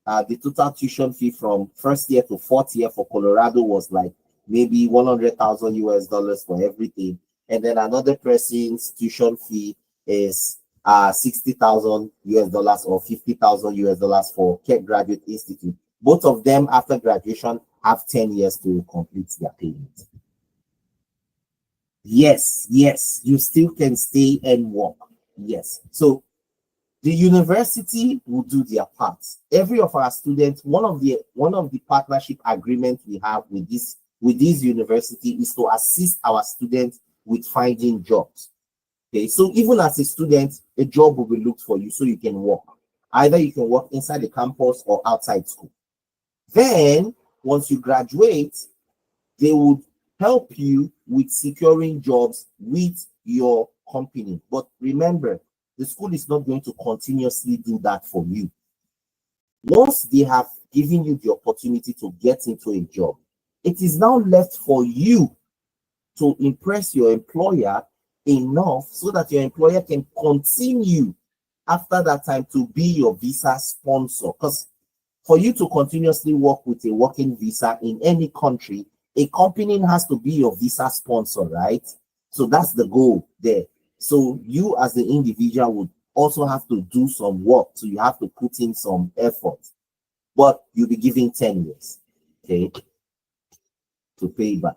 the total tuition fee from first year to fourth year for Colorado was like maybe 100,000 US dollars for everything, and then another person's tuition fee is 60,000 US dollars or 50,000 US dollars for Keck Graduate Institute. Both of them after graduation have 10 years to complete their payment. Yes, you still can stay and work. Yes. So the university will do their part. Every of our students, one of the partnership agreements we have with this university is to assist our students with finding jobs. Okay, so even as a student, a job will be looked for you so you can work. Either you can work inside the campus or outside school. Then once you graduate, they would help you with securing jobs with your company. But remember, the school is not going to continuously do that for you. Once they have given you the opportunity to get into a job, it is now left for you to impress your employer enough so that your employer can continue after that time to be your visa sponsor. Because for you to continuously work with a working visa in any country, a company has to be your visa sponsor, right? So that's the goal there. So you as the individual would also have to do some work. So you have to put in some effort, but you'll be given 10 years, okay, to pay back.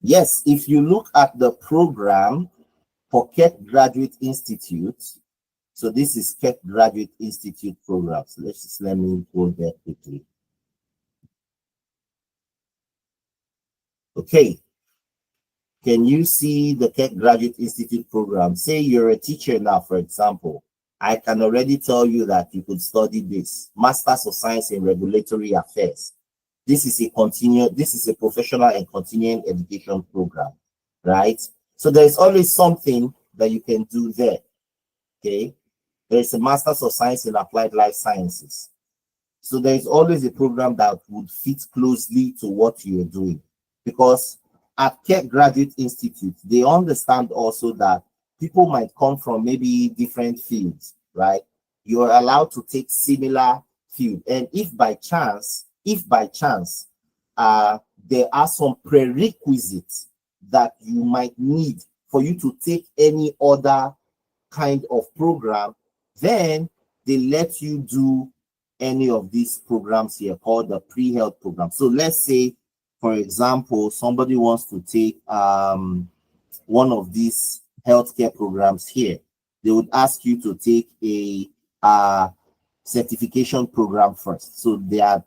Yes, if you look at the program for Keck Graduate Institute, so this is Keck Graduate Institute program. So let me go there quickly. Okay. Can you see the Keck Graduate Institute program? Say you're a teacher now, for example. I can already tell you that you could study this Masters of Science in Regulatory Affairs. This is a professional and continuing education program, right? So there's always something that you can do there. Okay. There's a Masters of Science in Applied Life Sciences. So there's always a program that would fit closely to what you're doing, because at Keck Graduate Institute, they understand also that people might come from maybe different fields, right? You're allowed to take similar field. And if by chance, there are some prerequisites that you might need for you to take any other kind of program, then they let you do any of these programs here called the pre-health program. So let's say, for example, somebody wants to take one of these healthcare programs here. They would ask you to take a certification program first. So they are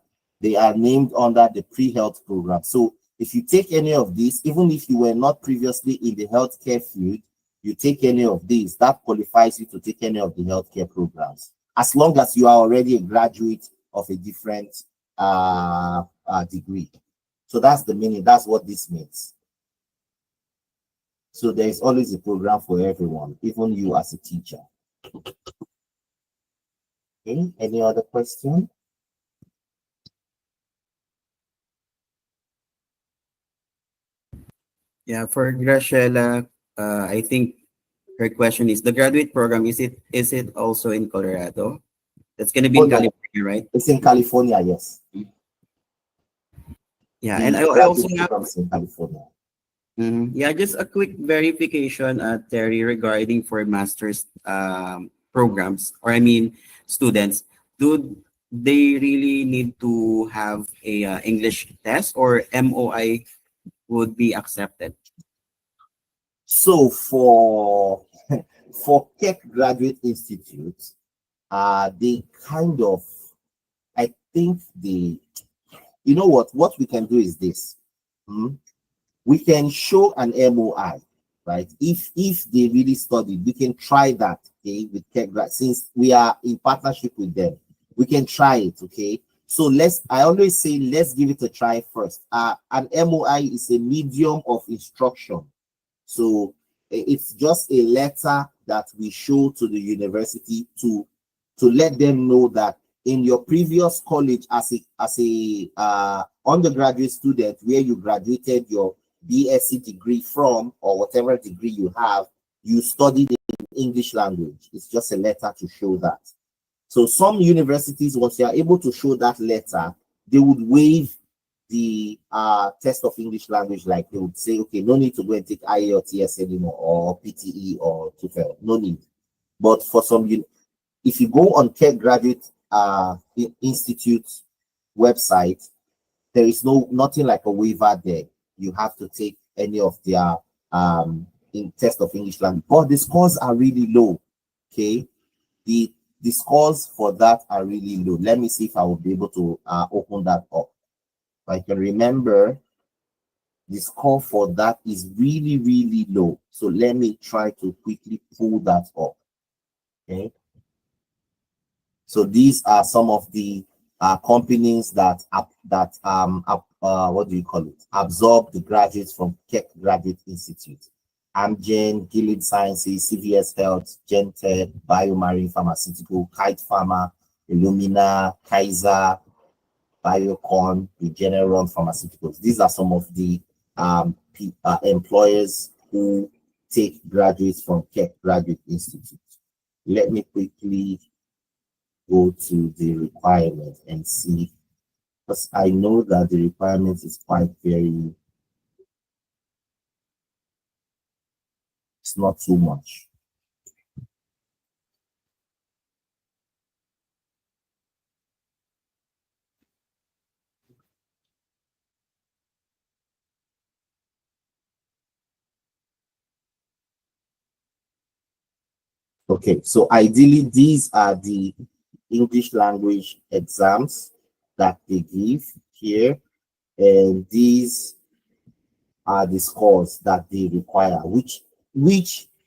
named under the pre-health program. So if you take any of these, even if you were not previously in the healthcare field, you take any of these, that qualifies you to take any of the healthcare programs, as long as you are already a graduate of a different degree. So that's the meaning. That's what this means. So there is always a program for everyone, even you as a teacher. Okay. Any other question? Yeah, for Graciela, I think her question is the graduate program, is it also in Colorado? That's gonna be Oh, in no, California, right? it's in California, yes. Yeah, and The I also graduate have program is in California. yeah, just a quick verification, Terry, regarding for master's programs, or I mean students. Do they really need to have a English test, or MOI would be accepted? So for Keck Graduate Institute, they kind of, I think you know what we can do is this. We can show an MOI, right? If they really studied, we can try that, okay, with Keck Grad, since we are in partnership with them. We can try it, okay? So I always say, let's give it a try first. An MOI is a medium of instruction. So it's just a letter that we show to the university to let them know that in your previous college as a undergraduate student, where you graduated your BSc degree from, or whatever degree you have, you studied in English language. It's just a letter to show that. So some universities, once you are able to show that letter, they would waive the test of English language. Like they would say, okay, no need to go and take IELTS anymore, or PTE or TOEFL, no need. But for some, if you go on Keck Graduate Institute website, there is nothing like a waiver there. You have to take any of their in test of English language, but the scores are really low. Okay, the scores for that are really low. Let me see if I will be able to open that up. I can remember the score for that is really, really low. So let me try to quickly pull that up. Okay. So these are some of the companies that what do you call it? Absorb the graduates from Keck Graduate Institute. Amgen, Gilead Sciences, CVS Health, Gentech, Biomarine Pharmaceutical, Kite Pharma, Illumina, Kaiser, Biocon, Regeneron Pharmaceuticals. These are some of the employers who take graduates from Keck Graduate Institute. Let me quickly go to the requirement and see because I know that the requirement is quite very, it's not too much. Okay, so ideally, these are the English language exams that they give here, and these are the scores that they require, which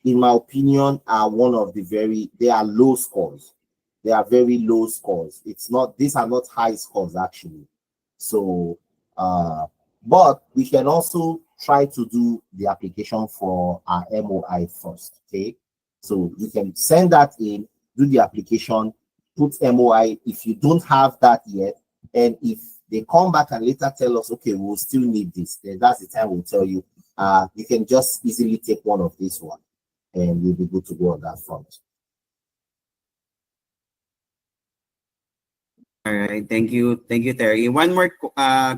in my opinion are one of the very, they are low scores. They are very low scores. It's not, these are not high scores actually. So but we can also try to do the application for our MOI first. Okay. So you can send that in, do the application, put MOI if you don't have that yet, and if they come back and later tell us, okay, we'll still need this, then that's the time we'll tell you, you can just easily take one of these one and you'll be good to go on that front. All right, thank you, Terry. One more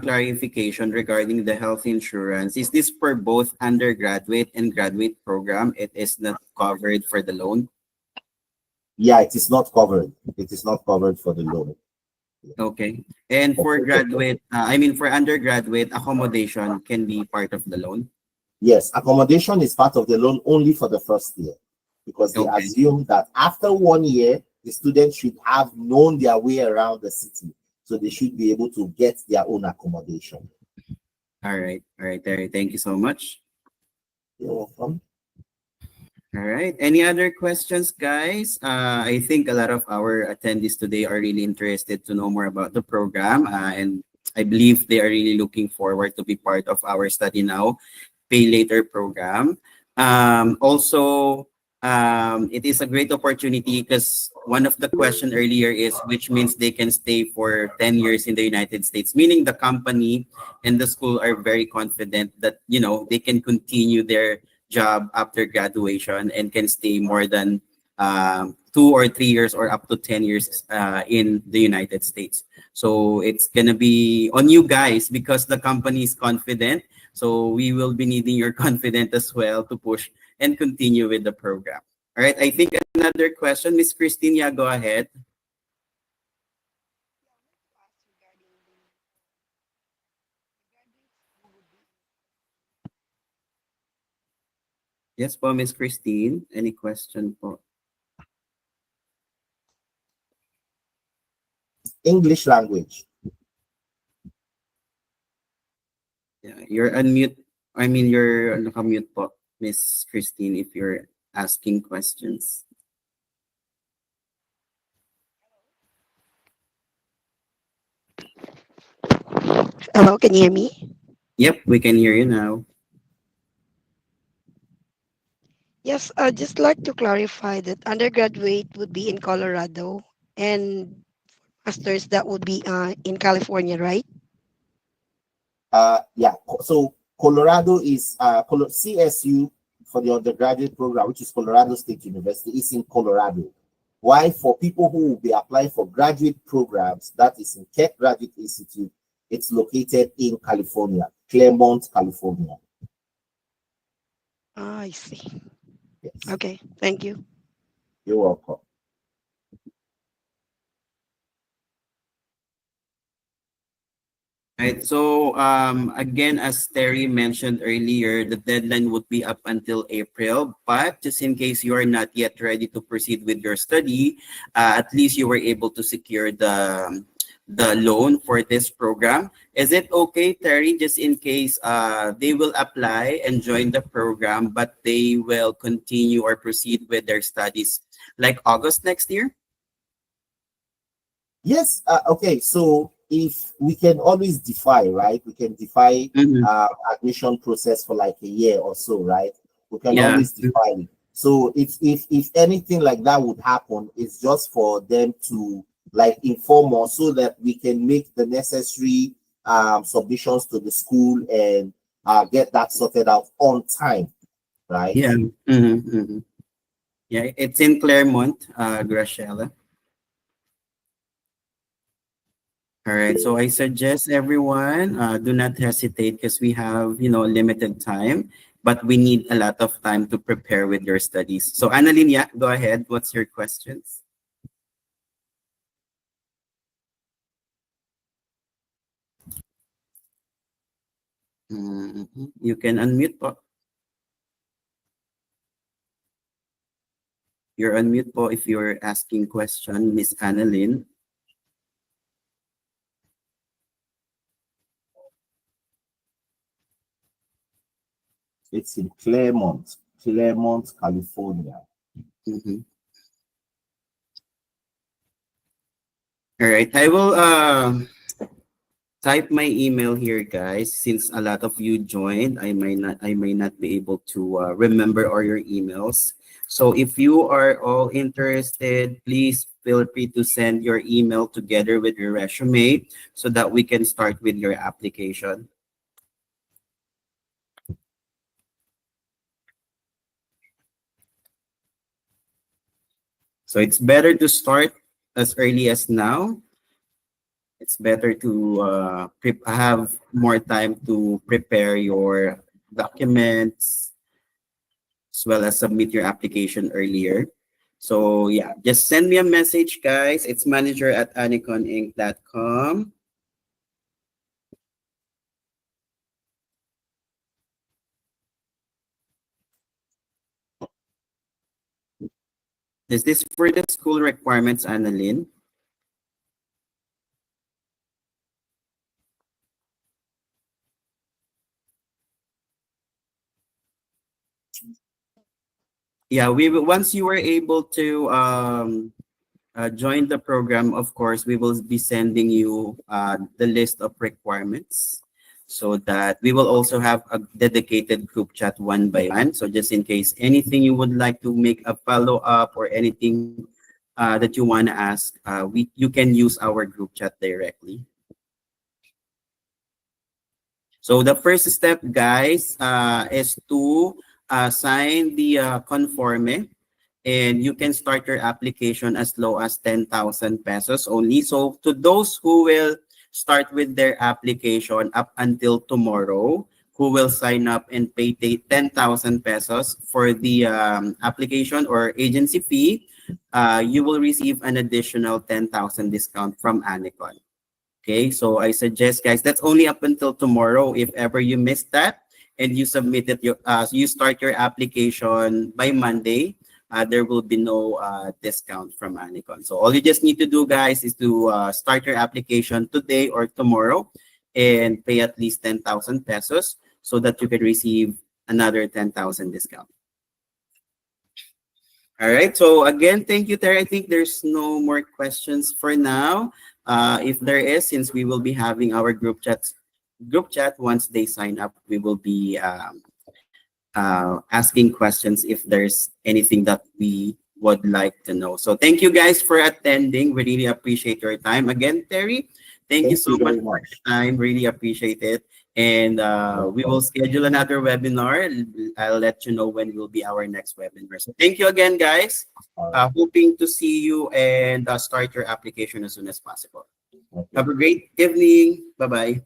clarification regarding the health insurance. Is this for both undergraduate and graduate program? It is not covered for the loan. Yeah, it is not covered. It is not covered for the loan. Okay. And for graduate, for undergraduate, accommodation can be part of the loan. Yes, accommodation is part of the loan only for the first year because they Okay. assume that after 1 year, the students should have known their way around the city. So they should be able to get their own accommodation. All right, Terry. Thank you so much. You're welcome. All right. Any other questions, guys? I think a lot of our attendees today are really interested to know more about the program, and I believe they are really looking forward to be part of our Study Now, Pay Later program. Also, it is a great opportunity because one of the question earlier is which means they can stay for 10 years in the United States, meaning the company and the school are very confident that, they can continue their job after graduation and can stay more than 2 or 3 years or up to 10 years in the United States. So it's going to be on you guys because the company is confident. So we will be needing your confidence as well to push and continue with the program. All right. I think another question, Miss Christine, yeah, go ahead. Yes po, Miss Christine. Any question po? English language. Yeah, you're unmute. You're nakamute po, Miss Christine, if you're asking questions. Hello, can you hear me? Yep, we can hear you now. Yes, I'd just like to clarify that undergraduate would be in Colorado and masters that would be in California, right? Yeah. So Colorado is CSU for the undergraduate program, which is Colorado State University, is in Colorado. Why for people who will be applying for graduate programs, that is in Keck Graduate Institute, it's located in California, Claremont, California. I see. Yes. Okay, thank you. You're welcome. Right. So again, as Terry mentioned earlier, the deadline would be up until April. But just in case you are not yet ready to proceed with your study, at least you were able to secure the loan for this program. Is it okay, Terry? Just in case they will apply and join the program, but they will continue or proceed with their studies like August next year? Yes. Okay. So if we can always defy, right? We can defy Mhm. admission process for like a year or so, right? We can Yeah. always defy it. So if anything like that would happen, it's just for them to like inform us so that we can make the necessary submissions to the school and get that sorted out on time, right? Yeah. Yeah, it's in Claremont, Graciela. All right. So I suggest everyone do not hesitate because we have limited time, but we need a lot of time to prepare with your studies. So Annalyn, yeah, go ahead. What's your questions? You can unmute po. You're unmute po if you're asking question, Miss Annalyn. It's in Claremont, California. Mhm. All right. I will type my email here, guys. Since a lot of you joined, I may not be able to remember all your emails. So if you are all interested, please feel free to send your email together with your resume so that we can start with your application. So it's better to start as early as now. It's better to have more time to prepare your documents as well as submit your application earlier. So yeah, just send me a message, guys. It's manager@aniconinc.com. Is this for the school requirements, Annalyn? Yeah, once you were able to join the program, of course, we will be sending you the list of requirements so that we will also have a dedicated group chat one by one. So just in case anything you would like to make a follow up or anything that you want to ask, you can use our group chat directly. So the first step, guys, is to sign the conforme, and you can start your application as low as 10,000 pesos only. So to those who will start with their application up until tomorrow, who will sign up and pay 10,000 pesos for the application or agency fee, you will receive an additional 10,000 discount from Anicon. Okay, so I suggest, guys, that's only up until tomorrow. If ever you missed that and you start your application by Monday, there will be no discount from Anicon. So all you just need to do, guys, is to start your application today or tomorrow and pay at least 10,000 pesos so that you can receive another 10,000 discount. All right. So again, thank you, Terry. I think there's no more questions for now. If there is, since we will be having our group chat once they sign up, we will be asking questions if there's anything that we would like to know. So thank you guys for attending. We really appreciate your time. Again, Terry, thank you Thank so you much very for much. your time. Really appreciate it. And we will schedule another webinar. I'll let you know when will be our next webinar. So thank you again, guys. All right. Hoping to see you and start your application as soon as possible. Okay. Have a great evening. Bye-bye.